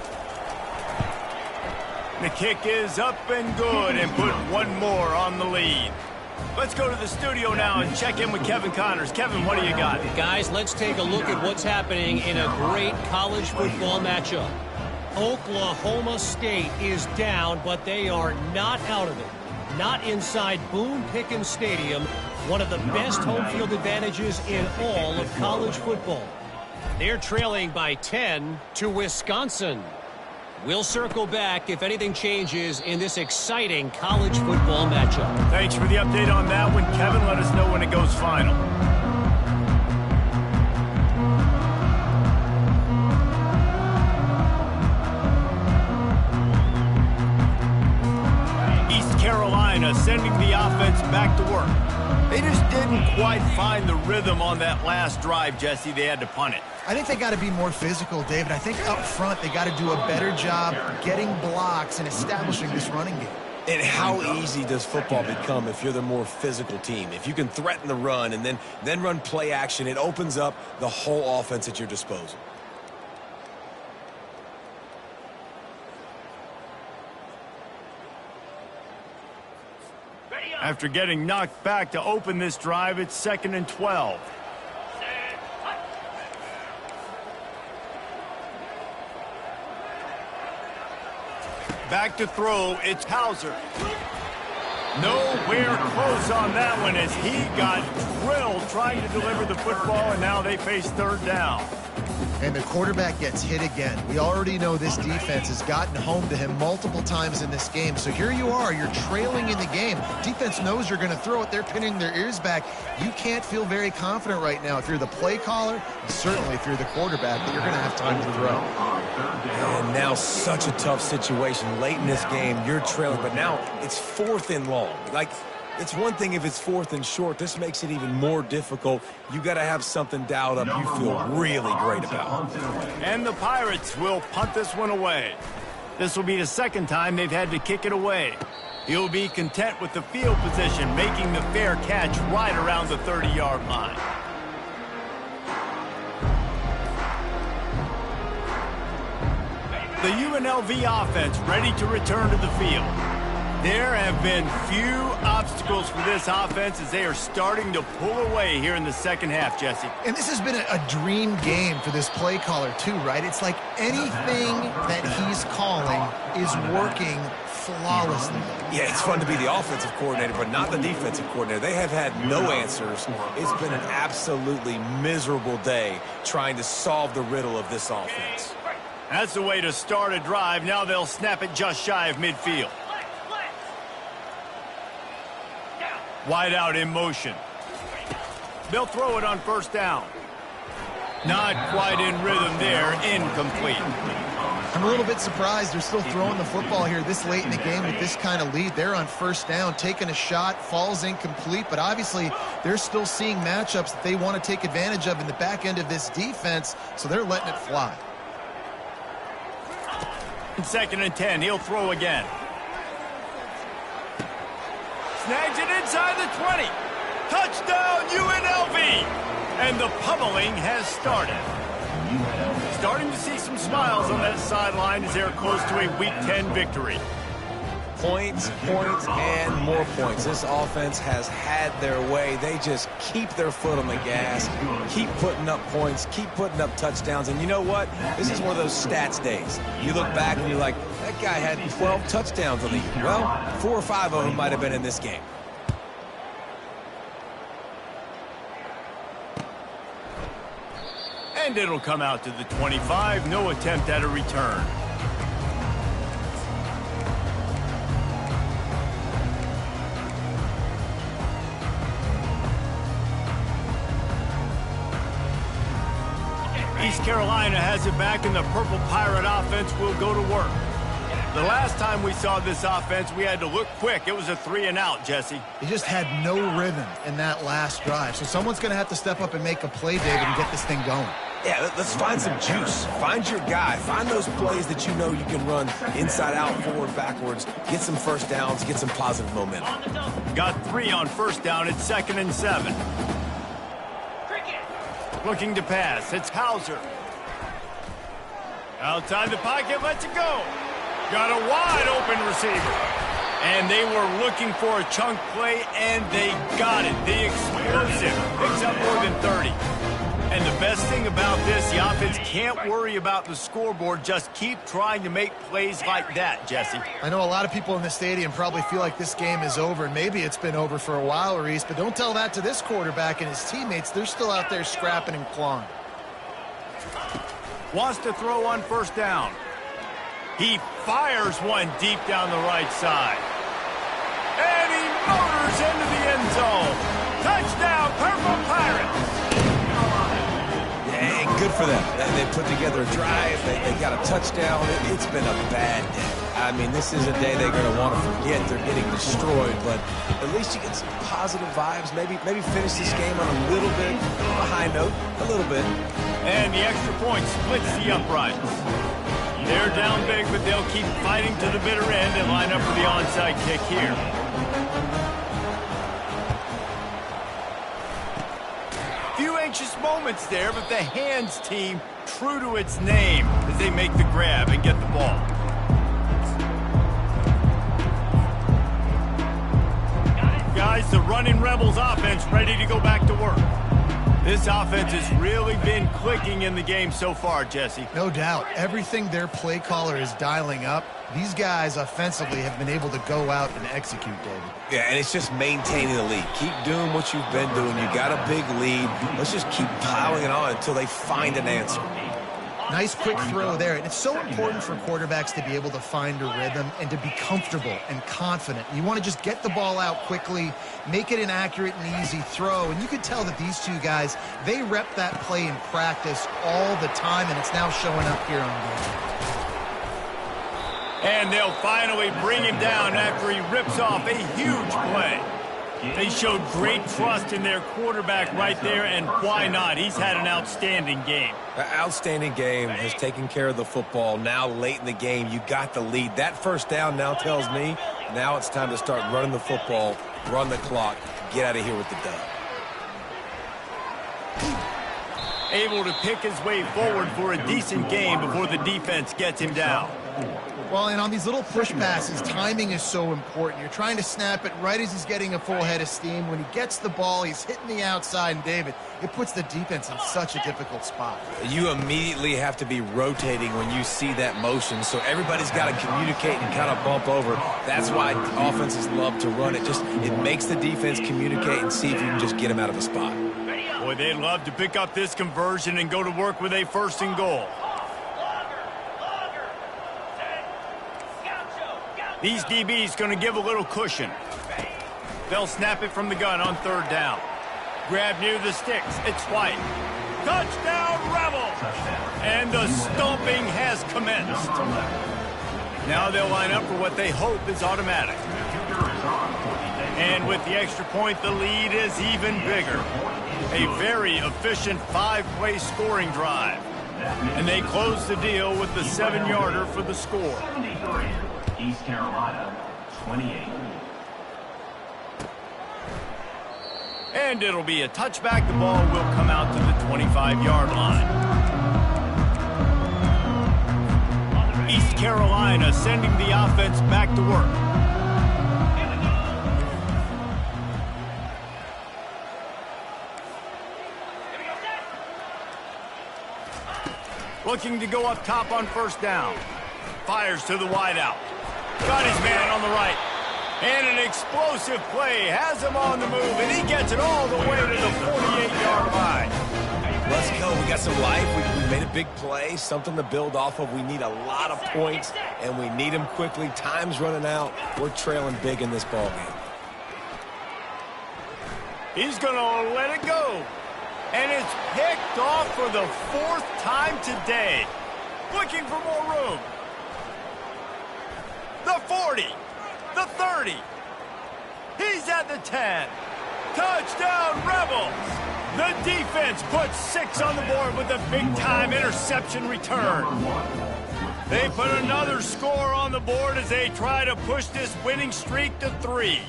A: The kick is up and good and put one more on the lead. Let's go to the studio now and check in with Kevin Connors. Kevin, what do you got?
E: Guys, let's take a look at what's happening in a great college football matchup. Oklahoma State is down, but they are not out of it. Not inside Boone Pickens Stadium one of the best home field advantages in all of college football. They're trailing by 10 to Wisconsin. We'll circle back if anything changes in this exciting college football matchup.
A: Thanks for the update on that one, Kevin. Let us know when it goes final. East Carolina sending the offense back to work. They just didn't quite find the rhythm on that last drive, Jesse. They had to punt it.
C: I think they got to be more physical, David. I think up front they got to do a better job getting blocks and establishing this running game.
B: And how easy does football become if you're the more physical team? If you can threaten the run and then run play action, it opens up the whole offense at your disposal.
A: After getting knocked back to open this drive, it's 2nd and 12. Back to throw, it's Hauser. Nowhere close on that one as he got drilled trying to deliver the football, and now they face 3rd down.
C: And the quarterback gets hit again. We already know this defense has gotten home to him multiple times in this game. So here you are, you're trailing in the game. Defense knows you're going to throw it. They're pinning their ears back. You can't feel very confident right now if you're the play caller, and certainly if you're the quarterback, that you're going to have time to throw.
B: And now such a tough situation. Late in this game, you're trailing, but now it's 4th and long. Like, it's one thing if it's 4th and short. This makes it even more difficult. You got to have something dialed up you feel really great about.
A: And the Pirates will punt this one away. This will be the 2nd time they've had to kick it away. He'll be content with the field position, making the fair catch right around the 30-yard line. The UNLV offense ready to return to the field. There have been few obstacles for this offense as they are starting to pull away here in the 2nd half, Jesse.
C: And this has been a dream game for this play caller too, right? It's like anything that he's calling is working flawlessly.
B: Yeah, it's fun to be the offensive coordinator, but not the defensive coordinator. They have had no answers. It's been an absolutely miserable day trying to solve the riddle of this offense.
A: That's the way to start a drive. Now they'll snap it just shy of midfield. Wide out in motion. They'll throw it on 1st down. Not quite in rhythm there. Incomplete.
C: I'm a little bit surprised they're still throwing the football here this late in the game with this kind of lead. They're on 1st down, taking a shot, falls incomplete, but obviously they're still seeing matchups that they want to take advantage of in the back end of this defense, so they're letting it fly.
A: 2nd and 10. He'll throw again. Snags it inside the 20. Touchdown, UNLV! And the pummeling has started. Starting to see some smiles on that sideline as they're close to a Week 10 victory.
B: Points, points, and more points. This offense has had their way. They just keep their foot on the gas, keep putting up points, keep putting up touchdowns. And you know what? This is one of those stats days. You look back and you're like, that guy had 12 touchdowns on the year. Well, 4 or 5 of them might have been in this game.
A: And it'll come out to the 25. No attempt at a return. East Carolina has it back, and the Purple Pirate offense will go to work. The last time we saw this offense, we had to look quick. It was a 3-and-out, Jesse.
C: They just had no rhythm in that last drive. So someone's going to have to step up and make a play, David, and get this thing going.
B: Yeah, let's find some juice. Find your guy. Find those plays that you know you can run inside out, forward, backwards. Get some 1st downs. Get some positive momentum.
A: Got 3 on 1st down. It's 2nd and 7. Looking to pass. It's Hauser. Outside the pocket. Lets it go. Got a wide open receiver. And they were looking for a chunk play, and they got it. The explosive picks up more than 30. And the best thing about this, the offense can't worry about the scoreboard. Just keep trying to make plays like that, Jesse.
C: I know a lot of people in the stadium probably feel like this game is over, and maybe it's been over for a while, Reese, but don't tell that to this quarterback and his teammates. They're still out there scrapping and clawing.
A: Wants to throw on first down. He fires one deep down the right side. And he motors into the end zone. Touchdown, Purple Pirates!
B: Yeah, and good for them. They put together a drive. They got a touchdown. It's been a bad day. I mean, this is a day they're going to want to forget. They're getting destroyed, but at least you get some positive vibes. Maybe finish this game on a little bit of a high note, a little bit.
A: And the extra point splits the uprights. They're down big, but they'll keep fighting to the bitter end and line up for the onside kick here. Few anxious moments there, but the hands team true to its name as they make the grab and get the ball. Guys, the running Rebels offense ready to go back to work. This offense has really been clicking in the game so far, Jesse.
C: No doubt. Everything their play caller is dialing up, these guys offensively have been able to go out and execute, David.
B: Yeah, and it's just maintaining the lead. Keep doing what you've been doing. You got a big lead. Let's just keep piling it on until they find an answer.
C: Nice quick throw there. And it's so important for quarterbacks to be able to find a rhythm and to be comfortable and confident. You want to just get the ball out quickly, make it an accurate and easy throw. And you can tell that these two guys, they rep that play in practice all the time, and it's now showing up here on game.
A: And they'll finally bring him down after he rips off a huge play. They showed great trust in their quarterback right there, and why not? He's had an outstanding game.
B: An outstanding game, has taken care of the football. Now late in the game, you got the lead. That first down now tells me now it's time to start running the football, run the clock, get out of here with the dub.
A: Able to pick his way forward for a decent game before the defense gets him down.
C: Well, and on these little push passes, timing is so important. You're trying to snap it right as he's getting a full head of steam. When he gets the ball, he's hitting the outside, and David, it puts the defense in such a difficult spot.
B: You immediately have to be rotating when you see that motion, so everybody's got to communicate and kind of bump over. That's why offenses love to run it. It makes the defense communicate and see if you can just get them out of a spot.
A: Boy, they'd love to pick up this conversion and go to work with a first and goal. These DBs going to give a little cushion. They'll snap it from the gun on third down. Grab near the sticks. It's White. Touchdown, Rebels! And the stomping has commenced. Now they'll line up for what they hope is automatic. And with the extra point, the lead is even bigger. A very efficient 5-play scoring drive. And they close the deal with the 7-yarder for the score.
D: East Carolina, 28.
A: And it'll be a touchback. The ball will come out to the 25-yard line. East Carolina sending the offense back to work. Looking to go up top on first down. Fires to the wideout. Got his man on the right. And an explosive play. Has him on the move, and he gets it all the way to the 48-yard line.
B: Let's go. We got some life. We made a big play, something to build off of. We need a lot of points, and we need them quickly. Time's running out. We're trailing big in this ball game.
A: He's going to let it go. And it's picked off for the 4th time today. Looking for more room. The 40. The 30. He's at the 10. Touchdown, Rebels. The defense puts 6 on the board with a big-time interception return. They put another score on the board as they try to push this winning streak to 3.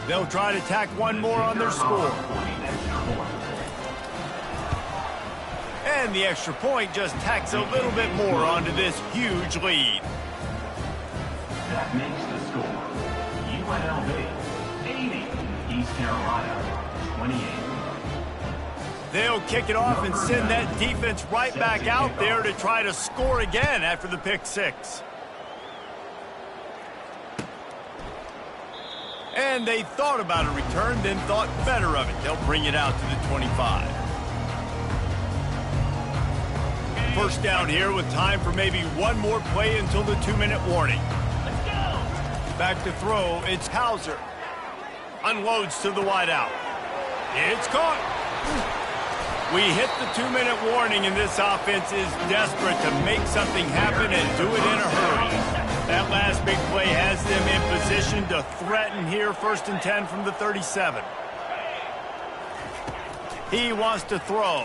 A: They'll try to tack one more on their score. And the extra point just tacks a little bit more onto this huge lead.
D: That makes the score UNLV 80, East Carolina 28.
A: They'll kick it off and send that defense right back out there to try to score again after the pick six. And they thought about a return, then thought better of it. They'll bring it out to the 25. First down here with time for maybe one more play until the 2-minute warning.
E: Let's go.
A: Back to throw, it's Hauser. Unloads to the wideout. It's caught. We hit the 2-minute warning, and this offense is desperate to make something happen and do it in a hurry. That last big play has them in position to threaten here, 1st and 10 from the 37. He wants to throw.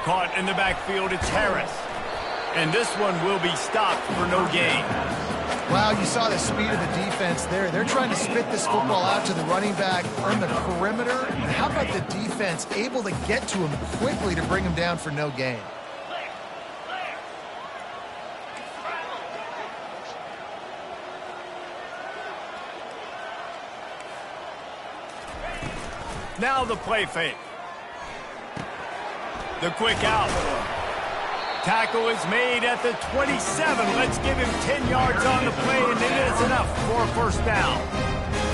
A: Caught in the backfield, it's Harris. And this one will be stopped for no gain.
C: Wow, you saw the speed of the defense there. They're trying to spit this football out to the running back on the perimeter. And how about the defense able to get to him quickly to bring him down for no gain?
A: Now the play fake. The quick out. Tackle is made at the 27. Let's give him 10 yards on the play, and it is enough for a first down.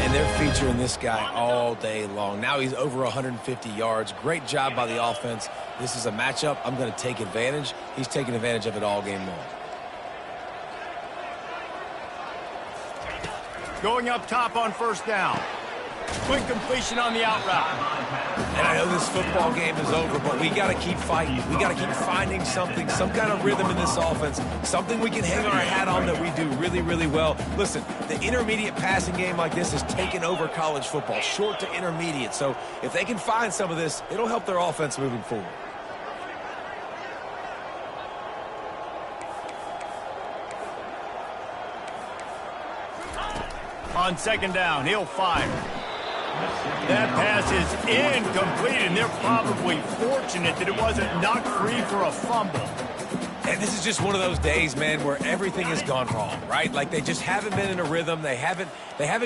B: And they're featuring this guy all day long. Now he's over 150 yards. Great job by the offense. This is a matchup. I'm going to take advantage. He's taking advantage of it all game long.
A: Going up top on first down. Quick completion on the out route.
B: And I know this football game is over, but we got to keep fighting. We got to keep finding something, some kind of rhythm in this offense, something we can hang our hat on that we do really, really well. Listen, the intermediate passing game like this is taking over college football, short to intermediate. So if they can find some of this, it'll help their offense moving forward.
A: On second down, he'll fire. That pass is incomplete, and they're probably fortunate that it wasn't knocked free for a fumble.
B: And this is just one of those days, man, where everything has gone wrong, right? Like they just haven't been in a rhythm. They haven't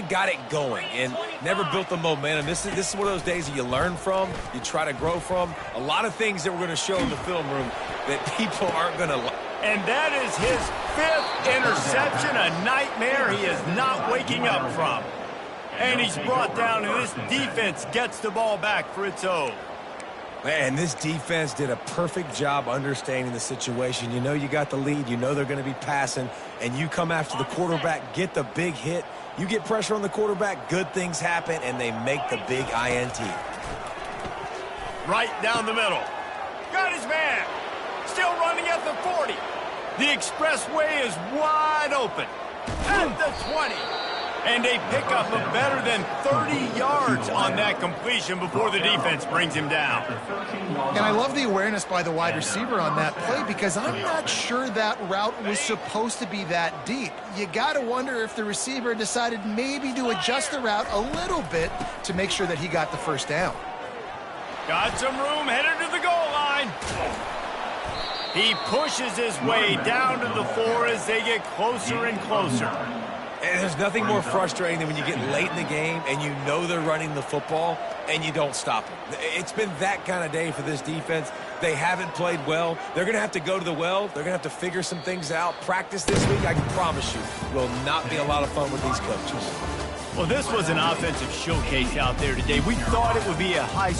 B: got it going and never built the momentum. This is one of those days that you learn from, you try to grow from. A lot of things that we're going to show in the film room that people aren't going to like.
A: And that is his 5th interception, a nightmare he is not waking up from. And he's brought down, and this defense gets the ball back for its own.
B: Man, this defense did a perfect job understanding the situation. You know you got the lead. You know they're going to be passing, and you come after the quarterback, get the big hit. You get pressure on the quarterback, good things happen, and they make the big INT.
A: Right down the middle. Got his man. Still running at the 40. The expressway is wide open. At the 20. And they pick up a better than 30 yards on that completion before the defense brings him down.
C: And I love the awareness by the wide receiver on that play because I'm not sure that route was supposed to be that deep. You got to wonder if the receiver decided maybe to adjust the route a little bit to make sure that he got the first down.
A: Got some room, headed to the goal line. He pushes his way down to the 4 as they get closer and closer.
B: And there's nothing more frustrating than when you get late in the game and you know they're running the football and you don't stop them. It's been that kind of day for this defense. They haven't played well. They're going to have to go to the well. They're going to have to figure some things out. Practice this week, I can promise you, will not be a lot of fun with these coaches.
A: Well, this was an offensive showcase out there today. We thought it would be a high